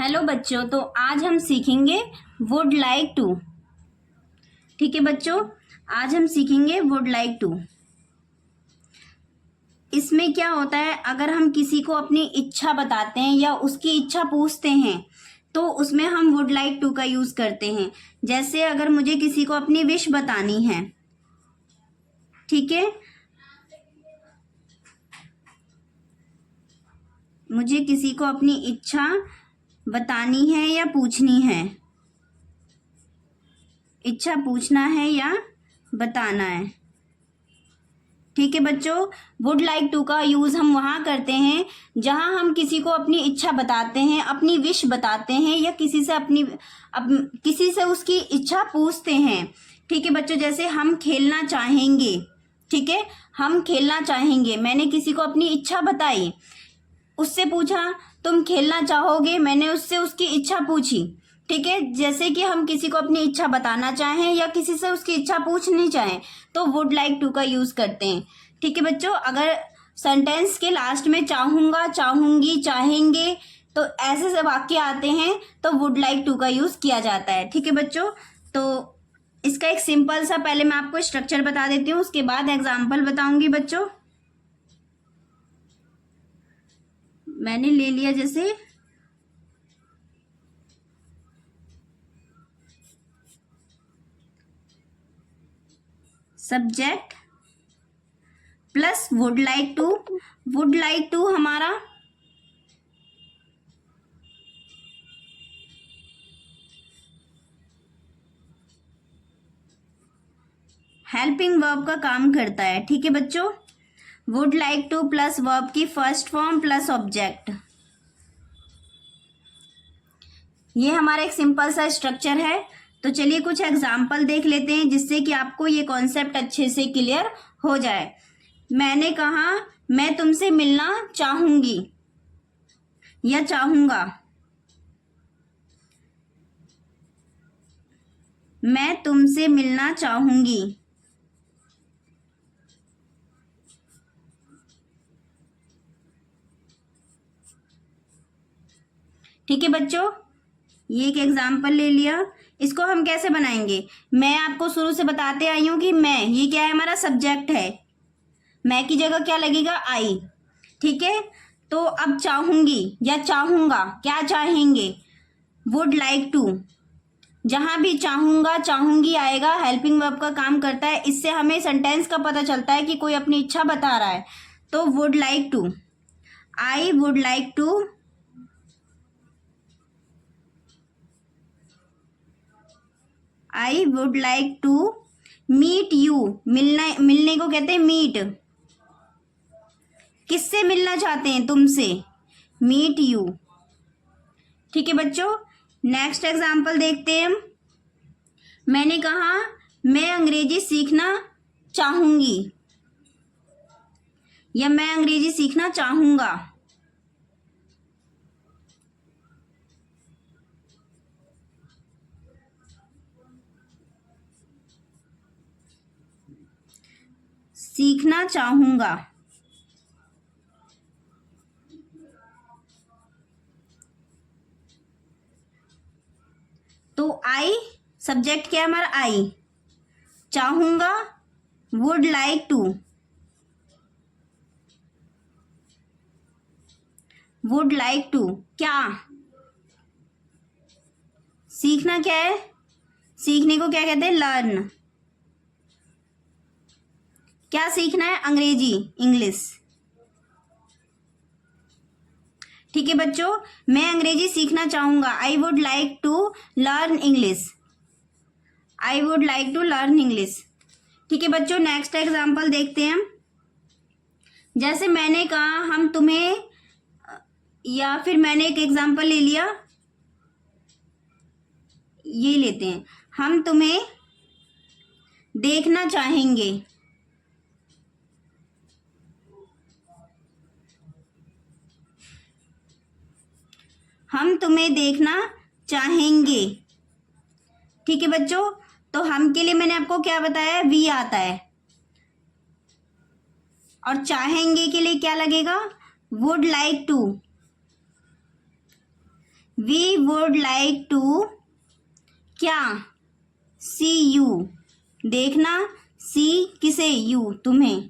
Hello बच्चों, तो आज हम सीखेंगे वुड लाइक टू। ठीक है बच्चों, आज हम सीखेंगे वुड लाइक टू। इसमें क्या होता है, अगर हम किसी को अपनी इच्छा बताते हैं या उसकी इच्छा पूछते हैं तो उसमें हम वुड लाइक टू का यूज करते हैं। जैसे अगर मुझे किसी को अपनी विश बतानी है, ठीक है, मुझे किसी को अपनी इच्छा बतानी है या पूछनी है, इच्छा पूछना है या बताना है। ठीक है बच्चों, वुड लाइक टू का यूज हम वहां करते हैं जहां हम किसी को अपनी इच्छा बताते हैं, अपनी विश बताते हैं या किसी से उसकी इच्छा पूछते हैं। ठीक है बच्चों, जैसे हम खेलना चाहेंगे, ठीक है, हम खेलना चाहेंगे, मैंने किसी को अपनी इच्छा बताई, उससे पूछा तुम खेलना चाहोगे, मैंने उससे उसकी इच्छा पूछी। ठीक है, जैसे कि हम किसी को अपनी इच्छा बताना चाहें या किसी से उसकी इच्छा पूछनी चाहें तो वुड लाइक टू का यूज करते हैं। ठीक है बच्चों, अगर सेंटेंस के लास्ट में चाहूंगा, चाहूंगी, चाहेंगे तो ऐसे से वाक्य आते हैं तो वुड लाइक टू का यूज किया जाता है। ठीक है बच्चों, तो इसका एक सिंपल सा पहले मैं आपको स्ट्रक्चर बता देती हूँ, उसके बाद एग्जाम्पल बताऊंगी बच्चों। मैंने ले लिया जैसे subject plus would like to. Would like to हमारा हेल्पिंग वर्ब का काम करता है। ठीक है बच्चों, would like to plus verb की फर्स्ट फॉर्म प्लस ऑब्जेक्ट, ये हमारा एक सिंपल सा स्ट्रक्चर है। तो चलिए कुछ एग्जाम्पल देख लेते हैं जिससे कि आपको ये कॉन्सेप्ट अच्छे से क्लियर हो जाए। मैंने कहा मैं तुमसे मिलना चाहूंगी या चाहूंगा, मैं तुमसे मिलना चाहूंगी। ठीक है बच्चों, ये एक एग्जाम्पल ले लिया। इसको हम कैसे बनाएंगे, मैं आपको शुरू से बताते आई हूं कि मैं, ये क्या है, हमारा सब्जेक्ट है, मैं की जगह क्या लगेगा, आई। ठीक है, तो अब चाहूंगी या चाहूंगा, क्या चाहेंगे, वुड लाइक टू। जहां भी चाहूंगा, चाहूंगी आएगा, हेल्पिंग वर्ब का काम करता है। इससे हमें सेंटेंस का पता चलता है कि कोई अपनी इच्छा बता रहा है। तो would like to, I would like to, I would like to meet you. मिलने को कहते हैं मीट। किससे मिलना चाहते हैं, तुमसे, मीट यू। ठीक है बच्चों, नेक्स्ट एग्जाम्पल देखते हैं हम। मैंने कहा मैं अंग्रेजी सीखना चाहूंगी या मैं अंग्रेजी सीखना चाहूंगा। सीखना चाहूंगा, तो आई सब्जेक्ट क्या है हमारा, आई, चाहूंगा would like to, would like to क्या, सीखना क्या है, सीखने को क्या कहते हैं, लर्न। क्या सीखना है, अंग्रेजी, इंग्लिश। ठीक है बच्चों, मैं अंग्रेजी सीखना चाहूंगा, I would like to learn English, I would like to learn English. ठीक है बच्चों, नेक्स्ट एग्जाम्पल देखते हैं हम। जैसे मैंने कहा हम तुम्हें, या फिर मैंने एक एग्जाम्पल ले लिया, ये लेते हैं, हम तुम्हें देखना चाहेंगे, हम तुम्हें देखना चाहेंगे। ठीक है बच्चों, तो हम के लिए मैंने आपको क्या बताया, वी आता है, और चाहेंगे के लिए क्या लगेगा, would like to. We would like to क्या, सी यू, देखना, सी किसे, यू तुम्हें।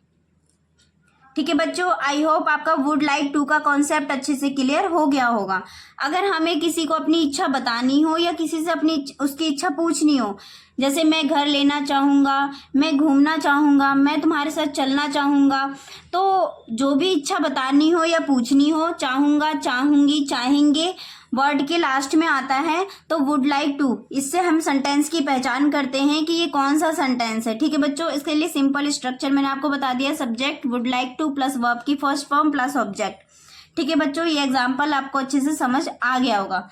ठीक है बच्चों, आई होप आपका वुड लाइक टू का कॉन्सेप्ट अच्छे से क्लियर हो गया होगा। अगर हमें किसी को अपनी इच्छा बतानी हो या किसी से अपनी उसकी इच्छा पूछनी हो, जैसे मैं घर लेना चाहूँगा, मैं घूमना चाहूँगा, मैं तुम्हारे साथ चलना चाहूँगा, तो जो भी इच्छा बतानी हो या पूछनी हो, चाहूँगा, चाहूँगी, चाहेंगे वर्ड के लास्ट में आता है तो वुड लाइक टू, इससे हम सेंटेंस की पहचान करते हैं कि ये कौन सा सेंटेंस है। ठीक है बच्चों, इसके लिए सिंपल स्ट्रक्चर मैंने आपको बता दिया, subject would like to plus verb की फर्स्ट फॉर्म प्लस ऑब्जेक्ट। ठीक है बच्चों, ये एग्जाम्पल आपको अच्छे से समझ आ गया होगा।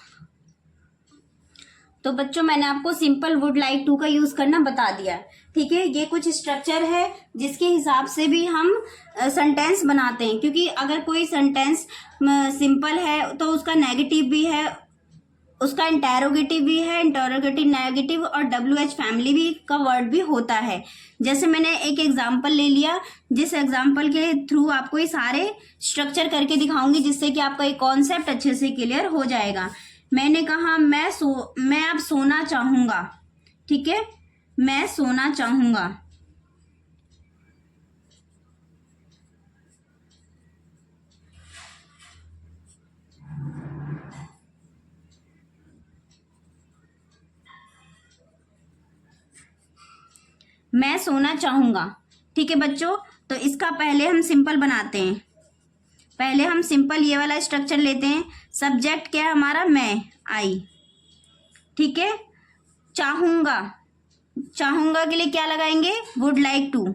तो बच्चों मैंने आपको सिंपल वुड लाइक टू का यूज करना बता दिया है। ठीक है, ये कुछ स्ट्रक्चर है जिसके हिसाब से भी हम सेंटेंस बनाते हैं, क्योंकि अगर कोई सेंटेंस सिंपल है तो उसका नेगेटिव भी है, उसका इंटेरोगेटिव भी है, इंटेरोगेटिव नेगेटिव और WH फैमिली भी का वर्ड भी होता है। जैसे मैंने एक एग्जांपल ले लिया, जिस एग्जांपल के थ्रू आपको ये सारे स्ट्रक्चर करके दिखाऊंगी, जिससे कि आपका एक कॉन्सेप्ट अच्छे से क्लियर हो जाएगा। मैंने कहा मैं अब सोना चाहूंगा। ठीक है, मैं सोना चाहूंगा। मैं सोना चाहूंगा। ठीक है बच्चों, तो इसका पहले हम सिंपल बनाते हैं। पहले हम सिंपल ये वाला स्ट्रक्चर लेते हैं। सब्जेक्ट क्या है हमारा, मैं, आई। ठीक है, चाहूंगा, चाहूंगा के लिए क्या लगाएंगे, would like to.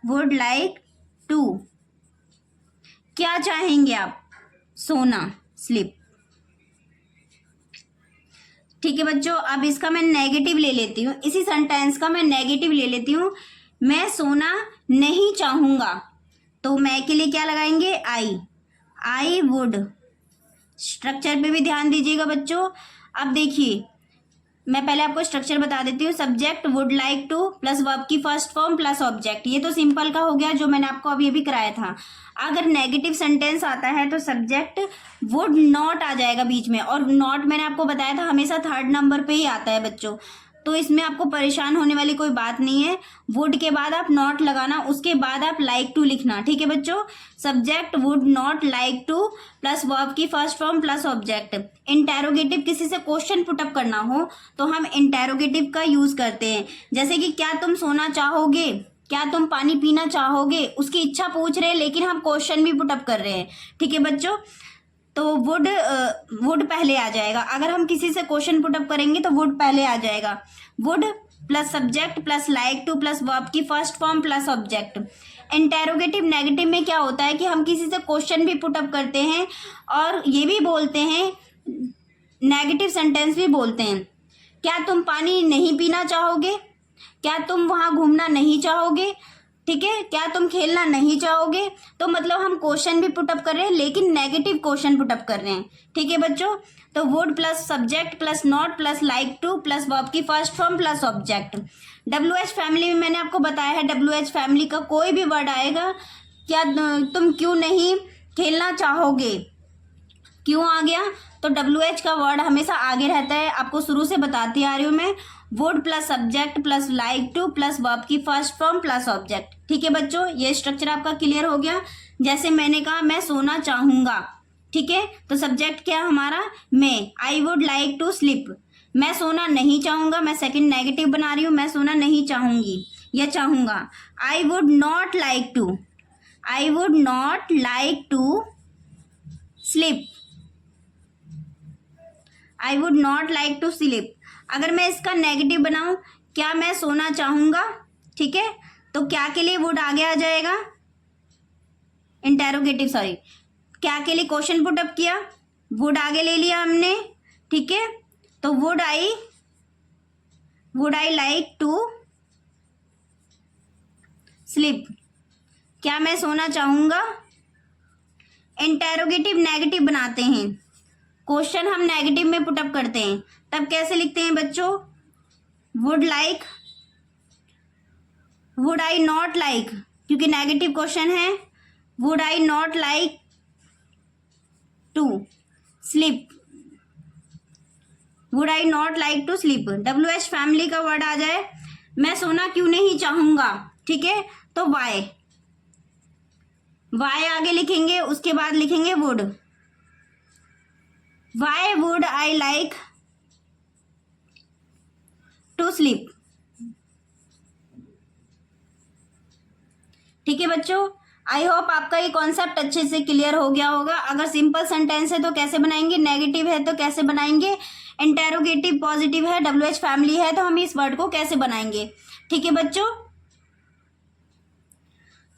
Would like to, क्या चाहेंगे आप, सोना, स्लीप। ठीक है बच्चों, अब इसका मैं नेगेटिव ले लेती हूँ, इसी सेंटेंस का मैं नेगेटिव ले लेती हूँ। मैं सोना नहीं चाहूंगा, तो मैं के लिए क्या लगाएंगे, आई वुड। स्ट्रक्चर पे भी ध्यान दीजिएगा बच्चों। अब देखिए, मैं पहले आपको स्ट्रक्चर बता देती हूँ। Subject would like to plus verb की फर्स्ट फॉर्म प्लस ऑब्जेक्ट, ये तो सिंपल का हो गया जो मैंने आपको अभी अभी कराया था। अगर नेगेटिव सेंटेंस आता है तो सब्जेक्ट वुड नॉट आ जाएगा बीच में, और नॉट मैंने आपको बताया था हमेशा थर्ड नंबर पे ही आता है बच्चों, तो इसमें आपको परेशान होने वाली कोई बात नहीं है। वुड के बाद आप नॉट लगाना, उसके बाद आप लाइक टू लिखना। ठीक है बच्चों, subject would not like to plus verb की first form plus object. Interrogative, किसी से क्वेश्चन पुटअप करना हो तो हम इंटेरोगेटिव का यूज करते हैं। जैसे कि क्या तुम सोना चाहोगे, क्या तुम पानी पीना चाहोगे, उसकी इच्छा पूछ रहे हैं लेकिन हम क्वेश्चन भी पुटअप कर रहे हैं। ठीक है बच्चों, तो वुड पहले आ जाएगा। अगर हम किसी से क्वेश्चन पुटअप करेंगे तो वुड पहले आ जाएगा। Would plus subject plus like to plus verb की first form plus object. Interrogative negative में क्या होता है कि हम किसी से क्वेश्चन भी पुटअप करते हैं और ये भी बोलते हैं, नेगेटिव सेंटेंस भी बोलते हैं। क्या तुम पानी नहीं पीना चाहोगे, क्या तुम वहां घूमना नहीं चाहोगे, ठीक है, क्या तुम खेलना नहीं चाहोगे। तो मतलब हम क्वेश्चन भी पुटअप कर रहे हैं लेकिन नेगेटिव क्वेश्चन पुटअप कर रहे हैं। ठीक है बच्चों, तो would plus subject plus not plus like to plus verb की first form plus object. WH family में मैंने आपको बताया है, WH फैमिली का कोई भी वर्ड आएगा, क्या तुम क्यों नहीं खेलना चाहोगे, क्यों आ गया, तो WH का वर्ड हमेशा आगे रहता है। आपको शुरू से बताती आ रही हूँ मैं। Would plus subject plus like to plus verb की फर्स्ट फॉर्म प्लस ऑब्जेक्ट। ठीक है बच्चों, ये स्ट्रक्चर आपका क्लियर हो गया। जैसे मैंने कहा मैं सोना चाहूंगा, ठीक है, तो सब्जेक्ट क्या हमारा, मैं, I would like to sleep. मैं सोना नहीं चाहूंगा, मैं सेकंड नेगेटिव बना रही हूँ, मैं सोना नहीं चाहूंगी या चाहूंगा। I would not like to, I would not like to sleep, I would not like to sleep. अगर मैं इसका नेगेटिव बनाऊं, क्या मैं सोना चाहूंगा, ठीक है, तो क्या के लिए वुड आगे आ जाएगा, इंटेरोगेटिव, सॉरी, क्या के लिए क्वेश्चन पुटअप किया, वुड आगे ले लिया हमने, ठीक है, तो would I like to sleep, क्या मैं सोना चाहूंगा। इंटेरोगेटिव नेगेटिव बनाते हैं, क्वेश्चन हम नेगेटिव में पुटअप करते हैं, तब कैसे लिखते हैं बच्चों, वुड आई नॉट लाइक, क्योंकि नेगेटिव क्वेश्चन है, would I not like to sleep, would I not like to sleep. WH family का वर्ड आ जाए, मैं सोना क्यों नहीं चाहूंगा, ठीक है, तो वाई, वाई आगे लिखेंगे, उसके बाद लिखेंगे would, why would I like to sleep. ठीक है बच्चों, आई होप आपका ये कॉन्सेप्ट अच्छे से क्लियर हो गया होगा। अगर सिंपल सेंटेंस है तो कैसे बनाएंगे, नेगेटिव है तो कैसे बनाएंगे, इंटेरोगेटिव पॉजिटिव है, WH फैमिली है तो हम इस वर्ड को कैसे बनाएंगे। ठीक है बच्चों,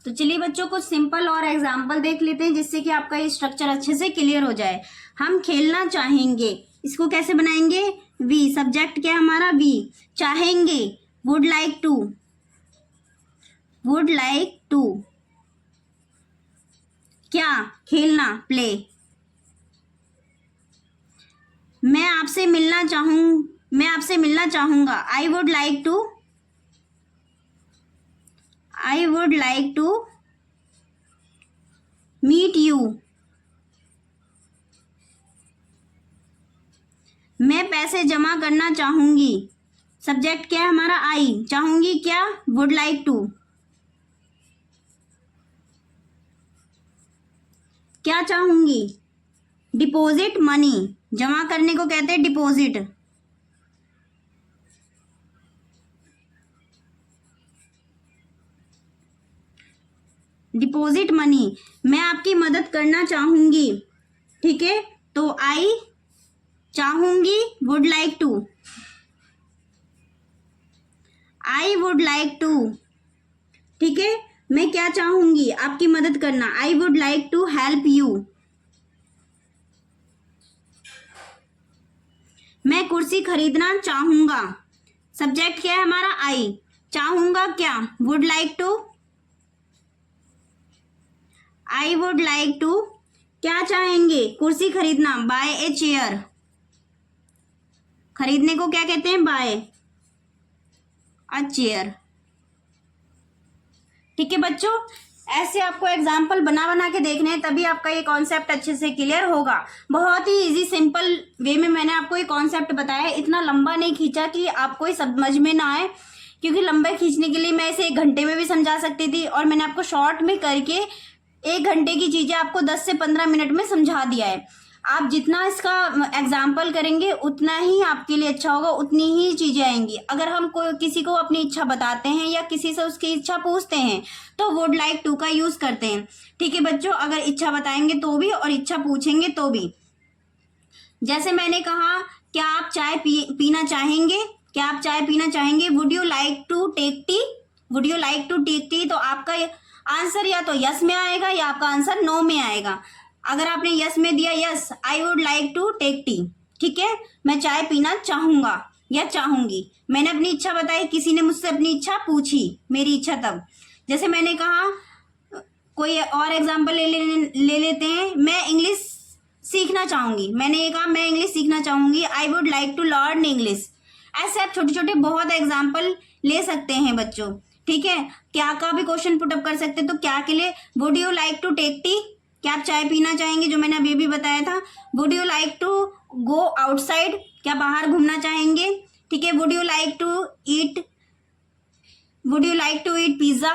तो चलिए बच्चों कुछ सिंपल और एग्जाम्पल देख लेते हैं जिससे कि आपका ये स्ट्रक्चर अच्छे से क्लियर हो जाए। हम खेलना चाहेंगे, इसको कैसे बनाएंगे, वी, सब्जेक्ट क्या है हमारा, वी, चाहेंगे, would like to, would like to, क्या, खेलना, प्ले, मैं आपसे मिलना चाहूंगा, I would like to meet you, मैं पैसे जमा करना चाहूंगी, सब्जेक्ट क्या है हमारा, आई, चाहूंगी क्या, वुड लाइक टू, क्या चाहूंगी, डिपॉजिट मनी, जमा करने को कहते हैं डिपॉजिट, डिपॉजिट मनी, मैं आपकी मदद करना चाहूंगी, ठीक है, तो आई, चाहूंगी, would like to, I would like to, ठीक है, मैं क्या चाहूंगी, आपकी मदद करना, I would like to help you, मैं कुर्सी खरीदना चाहूंगा, सब्जेक्ट क्या है हमारा, आई, चाहूंगा क्या, would like to, I would like to, क्या चाहेंगे, कुर्सी खरीदना, बाय ए चेयर, खरीदने को क्या कहते हैं, बाय अ चेयर। ठीक है बच्चों, ऐसे आपको एग्जाम्पल बना के देखने हैं, तभी आपका ये कॉन्सेप्ट अच्छे से क्लियर होगा। बहुत ही इजी सिंपल वे में मैंने आपको ये कॉन्सेप्ट बताया है, इतना लंबा नहीं खींचा कि आपको ये समझ में ना आए, क्योंकि लंबा खींचने के लिए मैं इसे 1 घंटे में भी समझा सकती थी, और मैंने आपको शॉर्ट में करके 1 घंटे की चीजें आपको 10 से 15 मिनट में समझा दिया है। आप जितना इसका एग्जाम्पल करेंगे उतना ही आपके लिए अच्छा होगा, उतनी ही चीजें आएंगी। अगर हम कोई किसी को अपनी इच्छा बताते हैं या किसी से उसकी इच्छा पूछते हैं तो वुड लाइक टू का यूज करते हैं। ठीक है बच्चों, अगर इच्छा बताएंगे तो भी और इच्छा पूछेंगे तो भी। जैसे मैंने कहा, क्या आप चाय पीना चाहेंगे, क्या आप चाय पीना चाहेंगे, would you like to take tea, would you like to take tea, तो आपका आंसर या तो यस में आएगा या आपका आंसर नो में आएगा। अगर आपने यस में दिया, yes I would like to take tea, ठीक है, मैं चाय पीना चाहूंगा या चाहूंगी, मैंने अपनी इच्छा बताई, किसी ने मुझसे अपनी इच्छा पूछी, मेरी इच्छा तब। जैसे मैंने कहा, कोई और एग्जाम्पल ले लेते हैं, मैं इंग्लिश सीखना चाहूंगी, मैंने ये कहा मैं इंग्लिश सीखना चाहूंगी, I would like to learn English. ऐसे आप छोटे छोटे बहुत एग्जाम्पल ले सकते हैं बच्चों। ठीक है, क्या का भी क्वेश्चन पुटअप कर सकते हैं, तो क्या के लिए would you like to take tea, क्या आप चाय पीना चाहेंगे, जो मैंने अभी भी बताया था। Would you like to go outside, क्या बाहर घूमना चाहेंगे। ठीक है, would you like to eat pizza.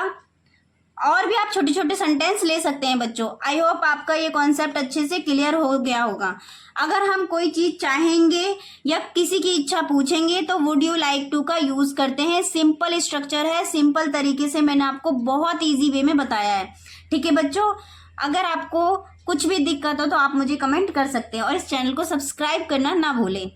और भी आप छोटे छोटे सेंटेंस ले सकते हैं बच्चों। आई होप आपका ये कॉन्सेप्ट अच्छे से क्लियर हो गया होगा। अगर हम कोई चीज चाहेंगे या किसी की इच्छा पूछेंगे तो वुड यू लाइक टू का यूज करते हैं। सिंपल स्ट्रक्चर है, सिंपल तरीके से मैंने आपको बहुत इजी वे में बताया है। ठीक है बच्चों, अगर आपको कुछ भी दिक्कत हो तो आप मुझे कमेंट कर सकते हैं और इस चैनल को सब्सक्राइब करना ना भूलें।